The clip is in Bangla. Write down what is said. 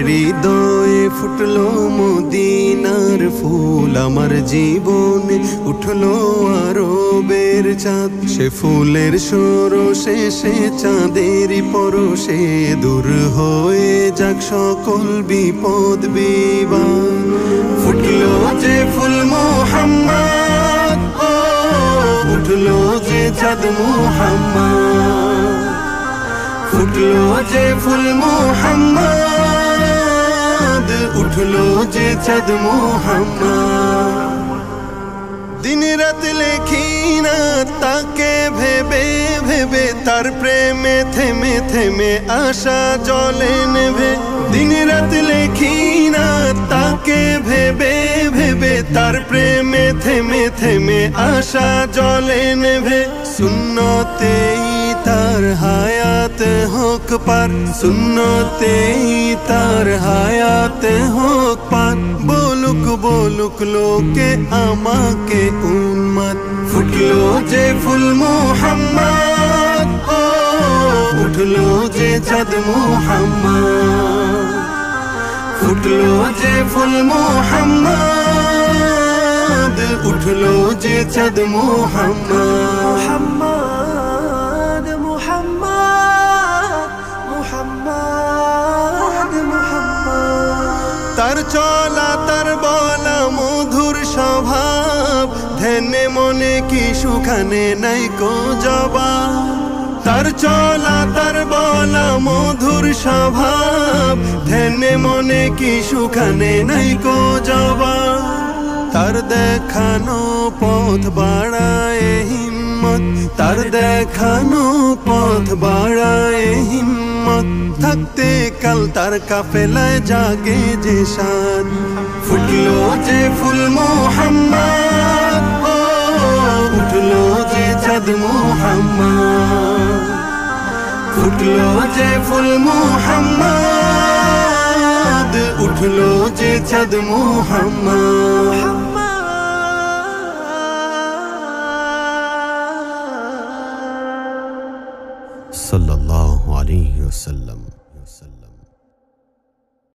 হৃদয়ে ফুটলো মদিনার ফুল, আমার জীবনে উঠলো আরবের চাঁদ। সে ফুলের সরসে সে চাঁদের পরশে দূর হয়ে যাক সকল বিপদ বিবাদ। ফুটলো যে ফুল মুহাম্মদ, উঠলো যে চাঁদ মুহাম্মদ। ফুটলো যে ফুল মুহাম্মদ, উঠলো যে চাঁদ মুহাম্মদ। দিন রাত লেখি না তাকে ভেবে ভেবে, তার প্রেমে থেমে থেমে আশা জলে নেভে। দিন রাত লেখি না তাকে ভেবে ভেবে, তার প্রেমে থেমে থেমে আশা জলে নেভে। সুন্নতেই তার হায়াত হোক পার, সুন্নতেই তার হায়াত হোক পার। বলুক বলুক লোকে আমাকে উম্মত। ফুটলো যে ফুল মুহাম্মদ, উঠলো যে চাঁদ মুহাম্মদ। ফুটলো যে ফুল মুহাম্মদ, উঠলো যে চাঁদ মুহাম্মদ। তার চলা তার বলা মধুর স্বভাব, ধ্যানে মনে কি সুখানে নাই কো জবাব। তার চলা তার বলা মধুর স্বভাব, ধ্যানে মনে কি সুখানে নাই কো জবাব। তার দেখানো পথ বাড়ায় হিম্মত, তার দেখানো পথ বাড়ায় হিম্মত। থাকতে কাল তার কাফেলায় জাগে যে শান। ফুটলো যে ফুল মুহাম্মদ, উঠলো যে চাঁদ মুহাম্মদ। ফুটলো যে ফুল মুহাম্মদ, উঠলো যে চাঁদ মুহাম্মদ। সাল্লাল্লাহু আলাইহি ওয়াসাল্লাম।